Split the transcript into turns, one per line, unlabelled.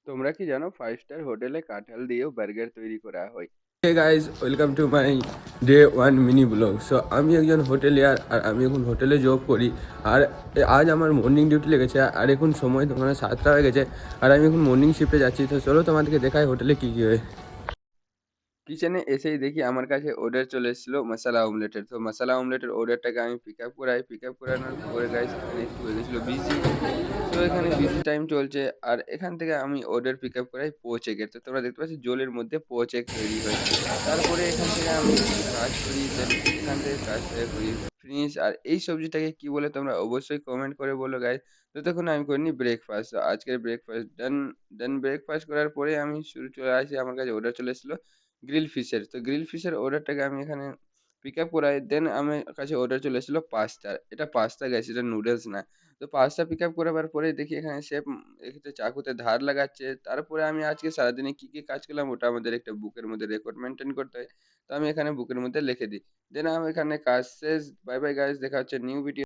তোমরা কি জানো 5 স্টার হোটেলে কাঁঠাল দিয়েও বার্গার তৈরি করা হয়?
Hey guys, welcome to my day one mini vlog. So আমি একজন হোটেলিয়ার আর আমি এখন হোটেলে জব করি। আর আজ আমার মর্নিং ডিউটি লেগেছে আর এখন সময় তোমার 7টা হয়ে গেছে আর আমি এখন মর্নিং শিফটে যাচ্ছি। তো চলো তোমাদেরকে দেখাই হোটেলে কী কী হয়।
কিচেনে এসেই দেখি আমার কাছে অর্ডার চলে এসেছিলো মশলা অমলেটের। তো মশলা অমলেটের অর্ডারটাকে আমি পিক আপ করানোর পরে গাইস এখানে একটু হয়ে গেছিলো বিজি। সো এখানে বিজি টাইম চলছে। আর এখান থেকে আমি অর্ডার পিক আপ করাই পোচ এগের। তো তোমরা দেখতে পাচ্ছ জলের মধ্যে পোচ এগ তৈরি হয়। তারপরে এখান থেকে আমি কিছু কাজ করি, দেন এখান থেকে কাজটাকে করি ফিনিশ। আর এই সবজিটাকে কি বলে তোমরা অবশ্যই কমেন্ট করে বলো গাইস। ততক্ষণ আমি করিনি ব্রেকফাস্ট। তো আজকের ব্রেকফাস্ট ডান। দেন ব্রেকফাস্ট করার পরে আমি শুরু চলে আসি, আমার কাছে অর্ডার চলে এসেছিলো গ্রিল ফিশের। তো গ্রিল ফিশের অর্ডারটাকে আমি এখানে পিক আপ করাই। দেন আমার কাছে অর্ডার চলে এসেছিলো পাস্তা। এটা পাস্তা গেছে, এটা নুডলস না। তো পাস্তা পিক আপ করাবার পরে দেখি এখানে শেফ এক্ষেত্রে চাকুতে ধার লাগাচ্ছে। তারপরে আমি আজকে সারাদিনে কি কি কাজ করলাম ওটা আমাদের একটা বুকের মধ্যে রেকর্ড মেনটেন করতে হয়। তো আমি এখানে বুকের মধ্যে লিখে দিই। দেন আমি এখানে কাজ শেষ। বাই বাই গাইস, দেখা হচ্ছে নিউ ভিডিও।